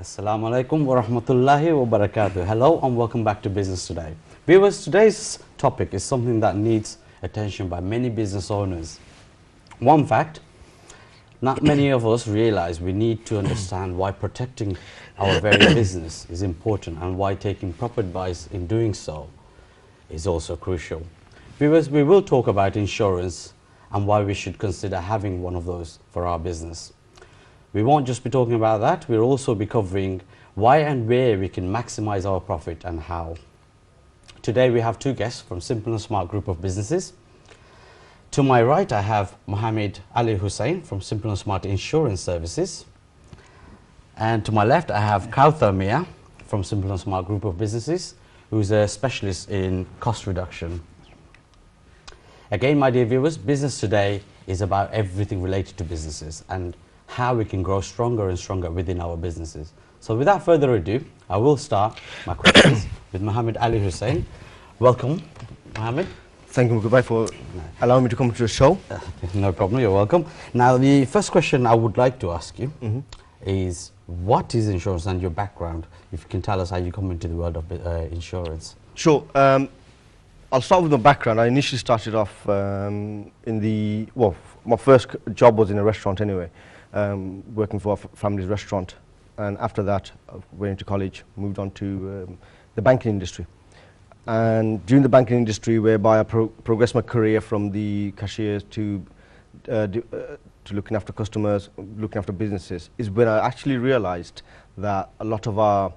Assalamu alaikum wa rahmatullahi wa barakatuh. Hello and welcome back to Business Today. Viewers, today's topic is something that needs attention by many business owners. One fact, not many of us realize we need to understand why protecting our very business is important and why taking proper advice in doing so is also crucial. Viewers, we will talk about insurance and why we should consider having one of those for our business. We won't just be talking about that, we'll also be covering why and where we can maximize our profit and how. Today we have two guests from Simple and Smart Group of Businesses. To my right I have Mohammed Ali Hussain from Simple and Smart Insurance Services. And to my left I have Kauthar Mia from Simple and Smart Group of Businesses, who's a specialist in cost reduction. Again, my dear viewers, Business Today is about everything related to businesses and how we can grow stronger and stronger within our businesses. So without further ado, I will start my questions with Mohammed Ali Hussain. Welcome, Mohammed. Thank you, Mukubai, for allowing me to come to the show. No problem, you're welcome. Now, the first question I would like to ask you is, what is insurance and your background? If you can tell us how you come into the world of insurance. Sure. I'll start with my background. I initially started off my first job was in a restaurant anyway, working for a family's restaurant. And after that, I went into college, moved on to the banking industry. And during the banking industry, whereby I progressed my career from the cashiers to looking after customers, looking after businesses, is when I actually realized that a lot of our,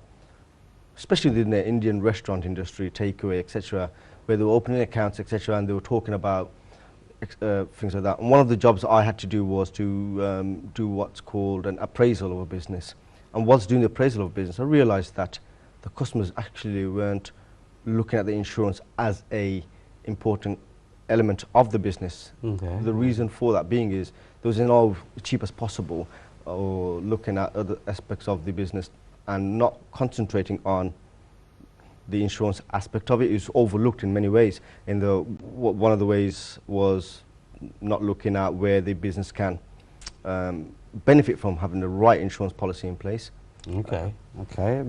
especially within the Indian restaurant industry, takeaway, etc., where they were opening accounts, etc., and they were talking about things like that. And one of the jobs I had to do was to do what's called an appraisal of a business. And whilst doing the appraisal of a business, I realized that the customers actually weren't looking at the insurance as a important element of the business. Okay. The reason for that being is there was all cheap as possible, or looking at other aspects of the business and not concentrating on the insurance aspect of it. Is overlooked in many ways. One of the ways was not looking at where the business can benefit from having the right insurance policy in place. Okay, okay.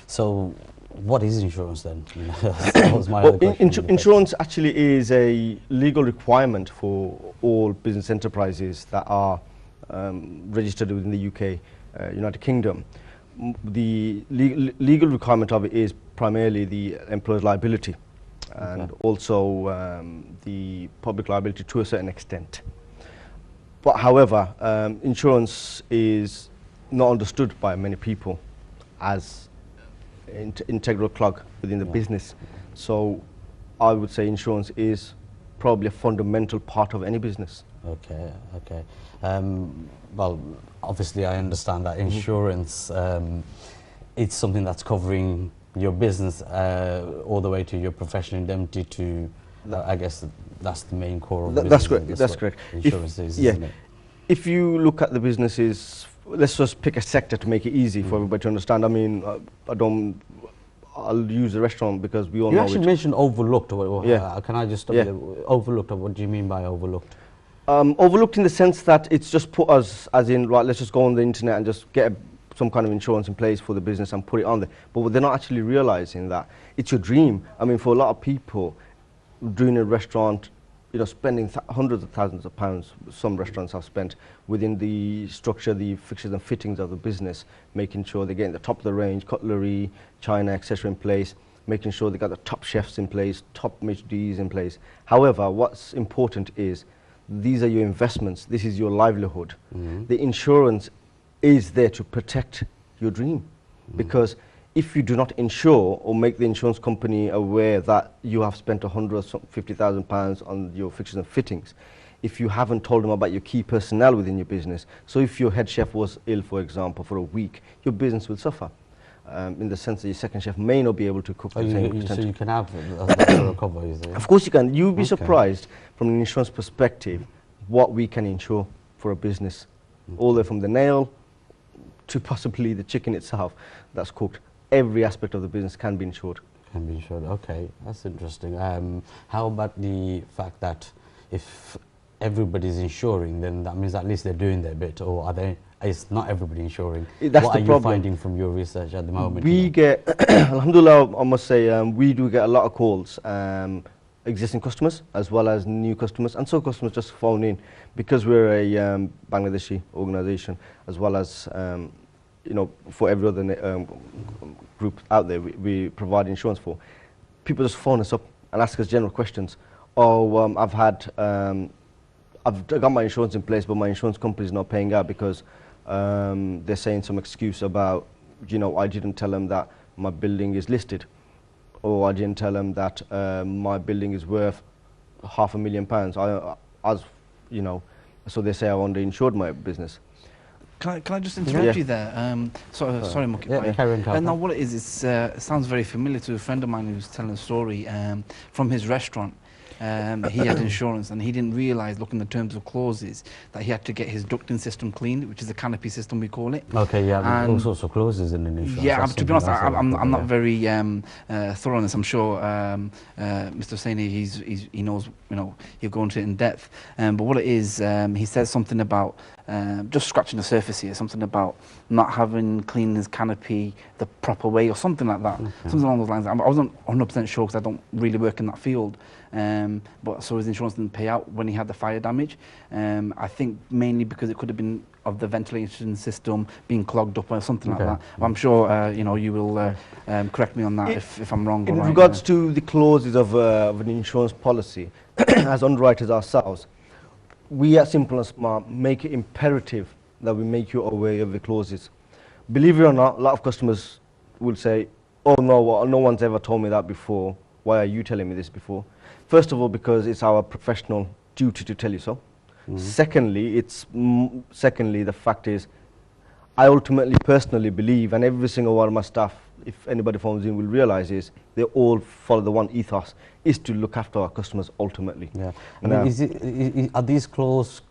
So what is insurance then? That was my other question. Insurance actually is a legal requirement for all business enterprises that are registered within the UK, United Kingdom. The legal requirement of it is primarily the employer's liability, and also the public liability to a certain extent. But however, insurance is not understood by many people as integral clog within the business. So I would say insurance is probably a fundamental part of any business. Okay, okay. Well, obviously I understand that insurance, it's something that's covering your business all the way to your professional indemnity to, I guess that's the main core of That's business. correct. That's correct. Insurance is, isn't it? If you look at the businesses, let's just pick a sector to make it easy for everybody to understand. I mean, I'll use the restaurant because we all know. You actually mentioned overlooked. Can I just stop Yeah. you? Overlooked. What do you mean by overlooked? Overlooked in the sense that it's just put us, as in, right, let's just go on the internet and just get some kind of insurance in place for the business and put it on there. But they're not actually realizing that it's your dream. I mean, for a lot of people, doing a restaurant, spending hundreds of thousands of pounds, some restaurants have spent within the structure, the fixtures and fittings of the business, making sure they're getting the top of the range, cutlery, china, etc. in place, making sure they got the top chefs in place, top MHDs in place. However, what's important is these are your investments, this is your livelihood. The insurance is there to protect your dream, because if you do not insure or make the insurance company aware that you have spent £150,000 on your fixtures and fittings, if you haven't told them about your key personnel within your business, so if your head chef was ill, for example, for a week, your business will suffer. In the sense that your second chef may not be able to cook the same extent. So you can have that sort of cover, is it? Of course you can. You'll be surprised from an insurance perspective what we can insure for a business. All the way from the nail to possibly the chicken itself that's cooked. Every aspect of the business can be insured. Can be insured. Okay, that's interesting. How about the fact that if everybody's insuring, then that means at least they're doing their bit, or are there is not everybody insuring. That's what the are problem. you finding from your research at the moment? We get, alhamdulillah, I must say, we do get a lot of calls, existing customers as well as new customers, and some customers just phone in because we're a Bangladeshi organization, as well as you know, for every other group out there we provide insurance for. People just phone us up and ask us general questions. Oh, I've got my insurance in place, but my insurance company is not paying out because they're saying some excuse about, you know, I didn't tell them that my building is listed, or I didn't tell them that my building is worth £500,000. You know, so they say I underinsured my business. Can I just interrupt you there? Sorry, Mukib. Yeah, carry on. Now, what it is, it sounds very familiar to a friend of mine who's telling a story from his restaurant. He had insurance and he didn't realise, looking at the terms of clauses, that he had to get his ducting system cleaned, which is a canopy system we call it. Okay, yeah, all sorts of clauses in an insurance. Yeah, to be honest, I'm not very thorough on this. I'm sure Mr. Hosseini, he knows, you know, he'll go into it in depth. But what it is, he says something about, just scratching the surface here, something about not having cleaned his canopy the proper way or something like that. Okay. Something along those lines. I wasn't 100% sure because I don't really work in that field. But so his insurance didn't pay out when he had the fire damage. I think mainly because it could have been of the ventilation system being clogged up or something like that. Well, I'm sure you know, you will correct me on that if I'm wrong. In regards to the clauses of an insurance policy, as underwriters ourselves, we at Simple and Smart make it imperative that we make you aware of the clauses. Believe it or not, a lot of customers will say, oh no, no one's ever told me that before. Why are you telling me this before? First of all, because it's our professional duty to tell you so. Secondly, the fact is, I ultimately personally believe, and every single one of my staff, if anybody phones in, will realise is they all follow the one ethos, is to look after our customers ultimately. Yeah. I mean, are these clauses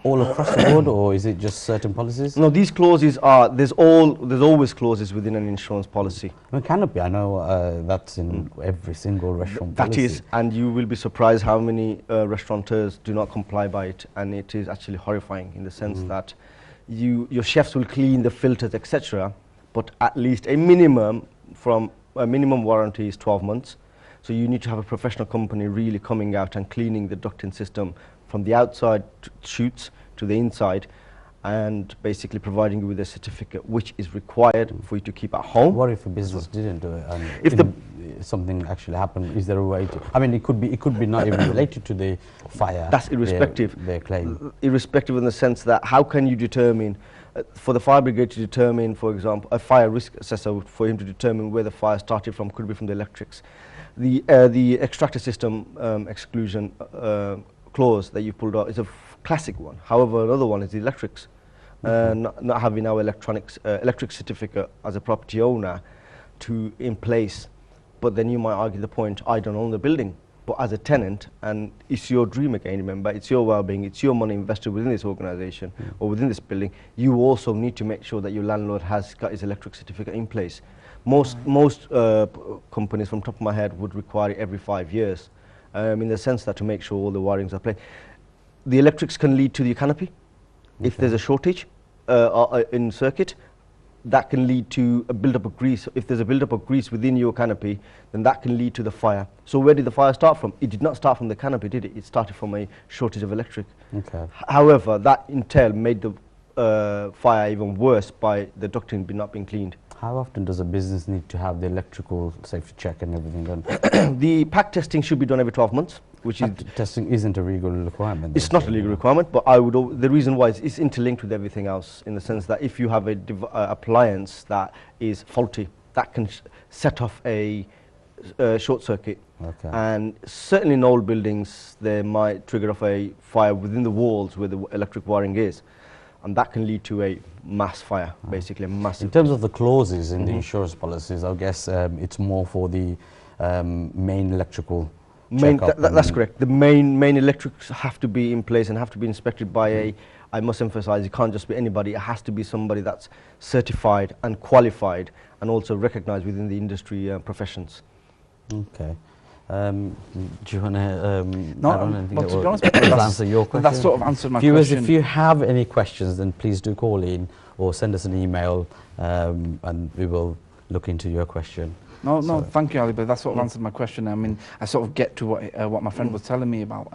all across the board, or is it just certain policies? No, these clauses are, there's always clauses within an insurance policy. I mean, canopy, I know that's in every single restaurant policy. That is, and you will be surprised how many restaurateurs do not comply by it, and it is actually horrifying in the sense that your chefs will clean the filters, etc., but at least a minimum warranty is 12 months. So you need to have a professional company really coming out and cleaning the ducting system from the outside chutes to the inside, and basically providing you with a certificate which is required for you to keep at home. What if a business didn't do it and if something actually happened? Is there a way to, I mean, it could be not even related to the fire. That's irrespective. Their claim. Irrespective in the sense that how can you determine, for the fire brigade to determine, for example, a fire risk assessor, for him to determine where the fire started from, could be from the electrics. The extractor system exclusion clause that you pulled out is a classic one. However, another one is the electrics. Not having our electric certificate as a property owner in place. But then you might argue the point, I don't own the building, but as a tenant, and it's your dream again, remember, it's your well-being, it's your money invested within this organization or within this building. You also need to make sure that your landlord has got his electric certificate in place. Most companies, from top of my head, would require it every 5 years, in the sense that to make sure all the wirings are placed. The electrics can lead to the canopy. If there's a shortage in circuit, that can lead to a build-up of grease. If there's a build-up of grease within your canopy, then that can lead to the fire. So where did the fire start from? It did not start from the canopy, did it? It started from a shortage of electric. Okay. However, that in turn made the fire even worse by the ducting not being cleaned. How often does a business need to have the electrical safety check and everything done? The pack testing should be done every 12 months. Which is testing isn't a legal requirement. It's not a legal requirement, but I would. The reason why it's interlinked with everything else, in the sense that if you have a appliance that is faulty, that can set off a short circuit. Okay. And certainly in old buildings, they might trigger off a fire within the walls where the electric wiring is, and that can lead to a mass fire, basically a massive. In terms of the clauses in the insurance policies, I guess it's more for the main electrical. That's correct. The main electrics have to be in place and have to be inspected by I must emphasize, it can't just be anybody. It has to be somebody that's certified and qualified and also recognized within the industry professions. Okay. Do you want to No, add on anything well, to or be honest, answer your question? that sort of answered my Viewers, question. if you have any questions, then please do call in or send us an email, and we will look into your question. No, So- thank you, Ali, but that sort of answered my question. I mean, I sort of get to what my friend was telling me about.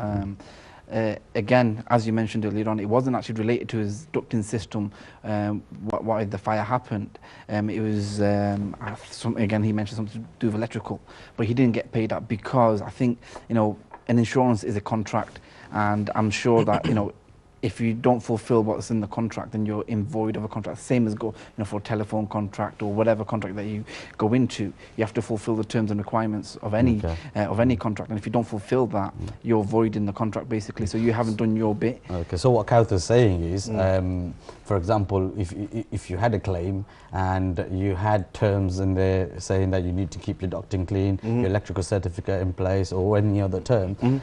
Again, as you mentioned earlier on, it wasn't actually related to his ducting system. Why the fire happened? It was again, he mentioned something to do with electrical, but he didn't get paid that because I think, you know, an insurance is a contract, and I'm sure that, you know, if you don't fulfill what's in the contract, then you're in void of a contract. Same as for a telephone contract or whatever contract that you go into, you have to fulfill the terms and requirements of any contract. And if you don't fulfill that, you're voiding the contract basically. So you haven't done your bit. Okay, so what Kauth is saying is, for example, if you had a claim and you had terms in there saying that you need to keep your ducting clean, your electrical certificate in place, or any other term,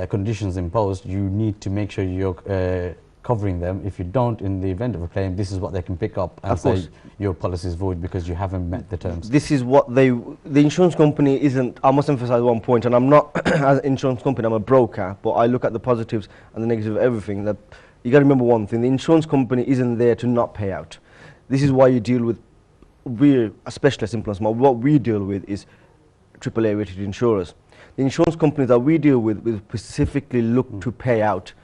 conditions imposed, you need to make sure you're covering them. If you don't, in the event of a claim, this is what they can pick up and say your policy is void because you haven't met the terms. This is what the insurance company isn't. I must emphasize one point, and I'm not as an insurance company, I'm a broker, but I look at the positives and the negatives of everything. That you got to remember one thing: the insurance company isn't there to not pay out. This is why you deal with, we're a specialist in Plus Smart. What we deal with is AAA rated insurers. The insurance companies that we deal with will specifically look to pay out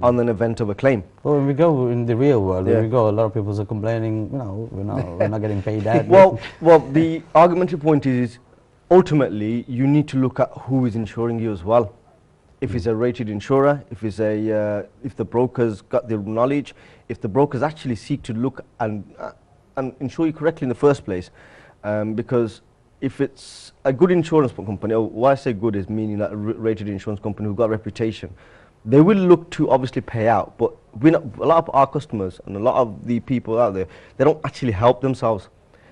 on an event of a claim. Well, when we go in the real world, when we go, a lot of people are complaining, you know, we're not getting paid out. well, the argumentary point is ultimately you need to look at who is insuring you as well. If it's a rated insurer, if it's if the broker's got the knowledge, if the brokers actually seek to look and insure you correctly in the first place, because if it's a good insurance company, or why I say good is meaning that a rated insurance company who've got a reputation, they will look to obviously pay out, but a lot of our customers and a lot of the people out there, they don't actually help themselves.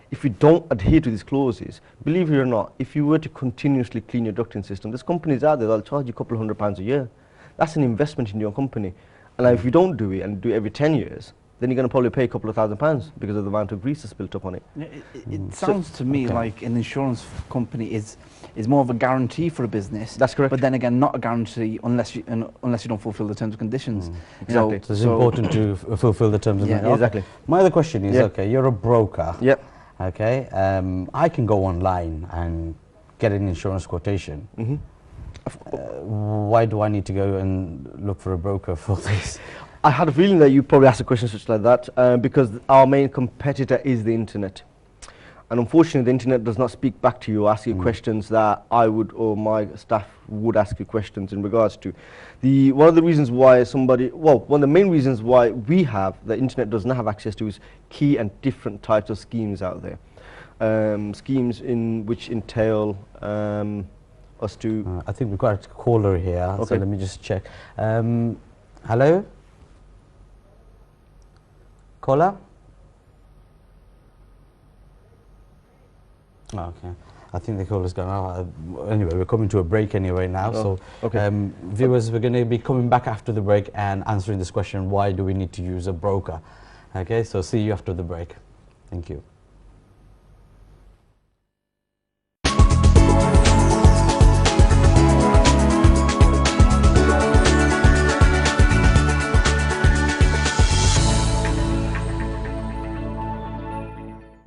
If you don't adhere to these clauses, believe it or not, if you were to continuously clean your ducting system, there's companies out there that'll charge you a couple of £100 a year. That's an investment in your company. And if you don't do it and do it every 10 years, then you're going to probably pay a couple of £1,000 because of the amount of grease that's built up on it. It sounds to me like an insurance company is more of a guarantee for a business. That's correct. But then again, not a guarantee unless you don't fulfill the terms and conditions. Exactly. So it's important to fulfill the terms and conditions. Yeah, exactly. My other question is, okay, you're a broker. Yep. Okay, I can go online and get an insurance quotation. Why do I need to go and look for a broker for this? I had a feeling that you probably asked a question such like that because our main competitor is the internet. And unfortunately, the internet does not speak back to you or ask you questions that I would or my staff would ask you questions in regards to. One of the reasons why one of the main reasons why the internet does not have access to is key and different types of schemes out there. Schemes which entail us to... I think we've got a caller here, so let me just check. Hello? Caller? Oh, okay. I think the caller's gone out. Anyway, we're coming to a break anyway now. So, viewers, we're going to be coming back after the break and answering this question, why do we need to use a broker? Okay, so see you after the break. Thank you.